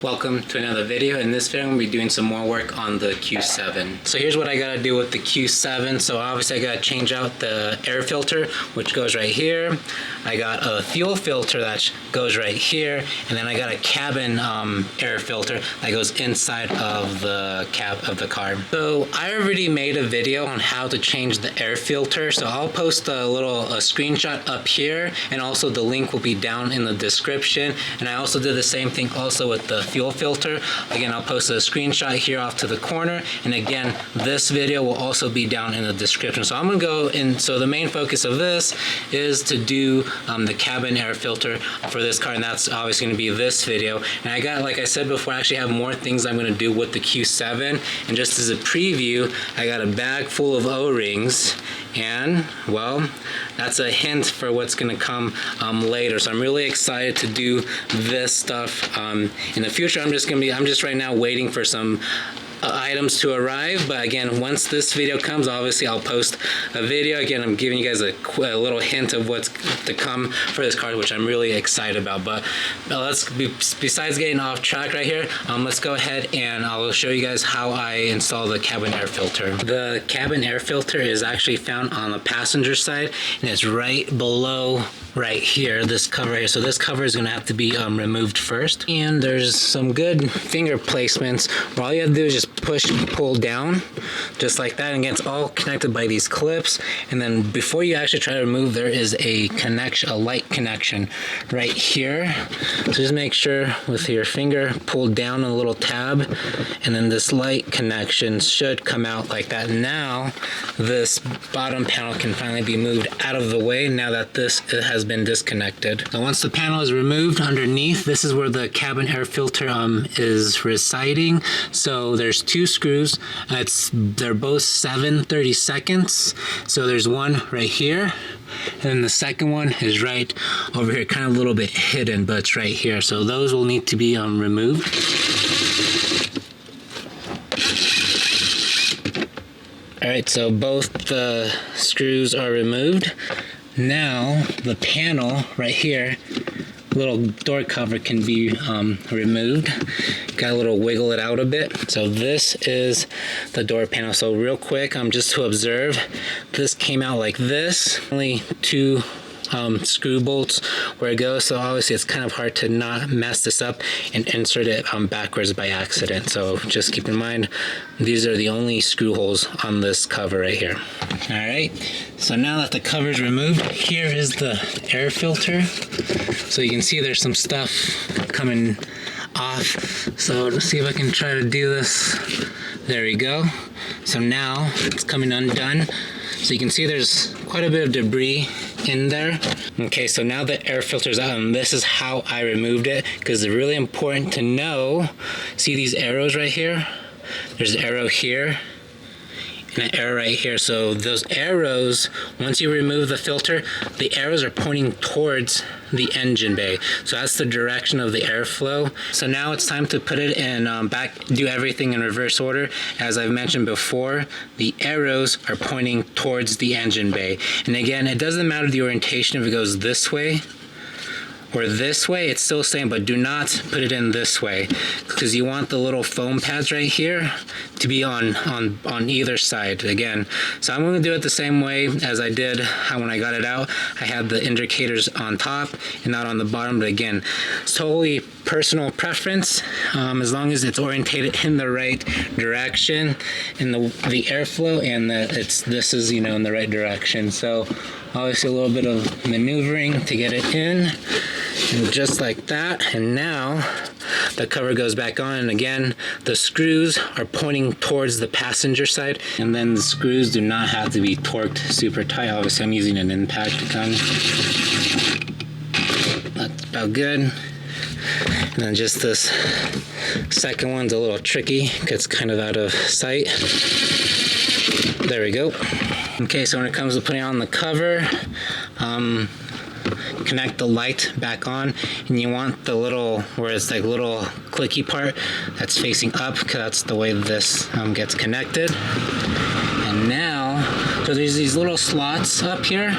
Welcome to another video. In this video I'm going to be doing some more work on the Q7. So here's what I got to do with the Q7. So obviously I got to change out the air filter, which goes right here. I got a fuel filter that goes right here, and then I got a cabin air filter that goes inside of the cab of the car. So I already made a video on how to change the air filter, so I'll post a screenshot up here, and also the link will be down in the description. And I also did the same thing also with the fuel filter. Again, I'll post a screenshot here off to the corner, and again this video will also be down in the description. So I'm gonna go in. So the main focus of this is to do the cabin air filter for this car, and that's obviously going to be this video. And I got, like I said before, I actually have more things I'm going to do with the Q7. And just as a preview, I got a bag full of O-rings, and well, that's a hint for what's going to come later. So I'm really excited to do this stuff in the future. I'm just right now waiting for some items to arrive, but again, once this video comes, obviously I'll post a video. Again, I'm giving you guys a little hint of what's to come for this car, which I'm really excited about. But besides getting off track right here, let's go ahead and I'll show you guys how I install the cabin air filter. The cabin air filter is actually found on the passenger side, and it's right below right here, this cover here. So this cover is going to have to be removed first, and there's some good finger placements where all you have to do is just push and pull down just like that, and it's all connected by these clips. And then before you actually try to remove, there is a light connection right here. So just make sure with your finger pull down a little tab, and then this light connection should come out like that. Now this bottom panel can finally be moved out of the way now that this has been disconnected. So once the panel is removed, underneath this is where the cabin air filter is residing. So there's two screws. They're both 7/32. So there's one right here, and then the second one is right over here, kind of a little bit hidden, but it's right here. So those will need to be removed. Alright, so both the screws are removed. Now the panel right here, little door cover, can be removed. Got a little wiggle it out a bit. So this is the door panel. So real quick, just to observe, this came out like this. Only two screw bolts where it goes, so obviously it's kind of hard to not mess this up and insert it backwards by accident. So just keep in mind, these are the only screw holes on this cover right here. Alright, so now that the cover is removed, here is the air filter. So you can see there's some stuff coming off. So let's see if I can try to do this. There we go. So now it's coming undone. So you can see there's quite a bit of debris in there. Okay, so now the air filter's out, and this is how I removed it, because it's really important to know. See these arrows right here? There's an arrow here and an arrow right here. So those arrows, once you remove the filter, the arrows are pointing towards the engine bay. So that's the direction of the airflow. So now it's time to put it in do everything in reverse order. As I've mentioned before, the arrows are pointing towards the engine bay. And again, it doesn't matter the orientation if it goes this way or this way, it's still same, but do not put it in this way, because you want the little foam pads right here to be on either side again. So I'm going to do it the same way as I did when I got it out. I had the indicators on top and not on the bottom, but again, it's totally personal preference, as long as it's orientated in the right direction in the airflow, and that this is in the right direction. So obviously a little bit of maneuvering to get it in, and just like that. And now the cover goes back on, and again the screws are pointing towards the passenger side, and then the screws do not have to be torqued super tight. Obviously I'm using an impact gun. That's about good. And then just this second one's a little tricky because it's kind of out of sight. There we go. Okay, so when it comes to putting on the cover, connect the light back on, and you want the little, where it's like little clicky part that's facing up, because that's the way this gets connected. And now So there's these little slots up here.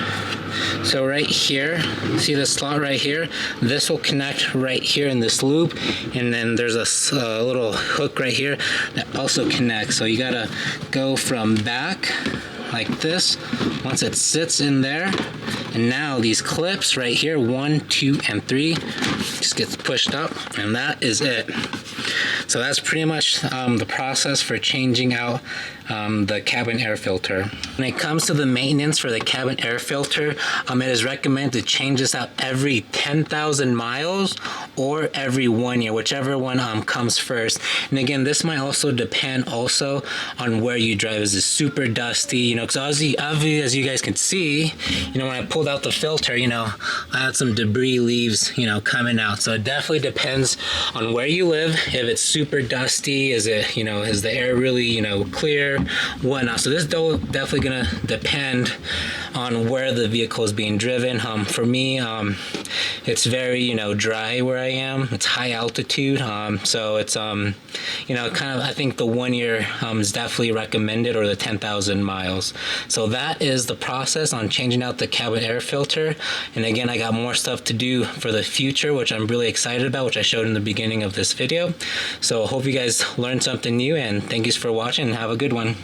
So right here, see the slot right here? This will connect right here in this loop, and then there's a little hook right here that also connects. So you gotta go from back like this once it sits in there, and now these clips right here, 1, 2, and 3, just gets pushed up, and that is it. So that's pretty much the process for changing out the cabin air filter. When it comes to the maintenance for the cabin air filter, it is recommended to change this out every 10,000 miles or every 1 year, whichever one comes first. And again, this might also depend also on where you drive. Is it super dusty? You know, because obviously, as you guys can see, you know, when I pulled out the filter, you know, I had some debris leaves, you know, coming out. So it definitely depends on where you live. If it's super dusty, is it, you know, is the air really, you know, clear, whatnot. So this is definitely gonna depend on where the vehicle is being driven. For me, it's very, you know, dry where I am. It's high altitude, so it's you know, kind of, I think the 1 year is definitely recommended, or the 10,000 miles. So that is the process on changing out the cabin air filter. And again, I got more stuff to do for the future, which I'm really excited about, which I showed in the beginning of this video. So I hope you guys learned something new, and thank you for watching, and have a good one.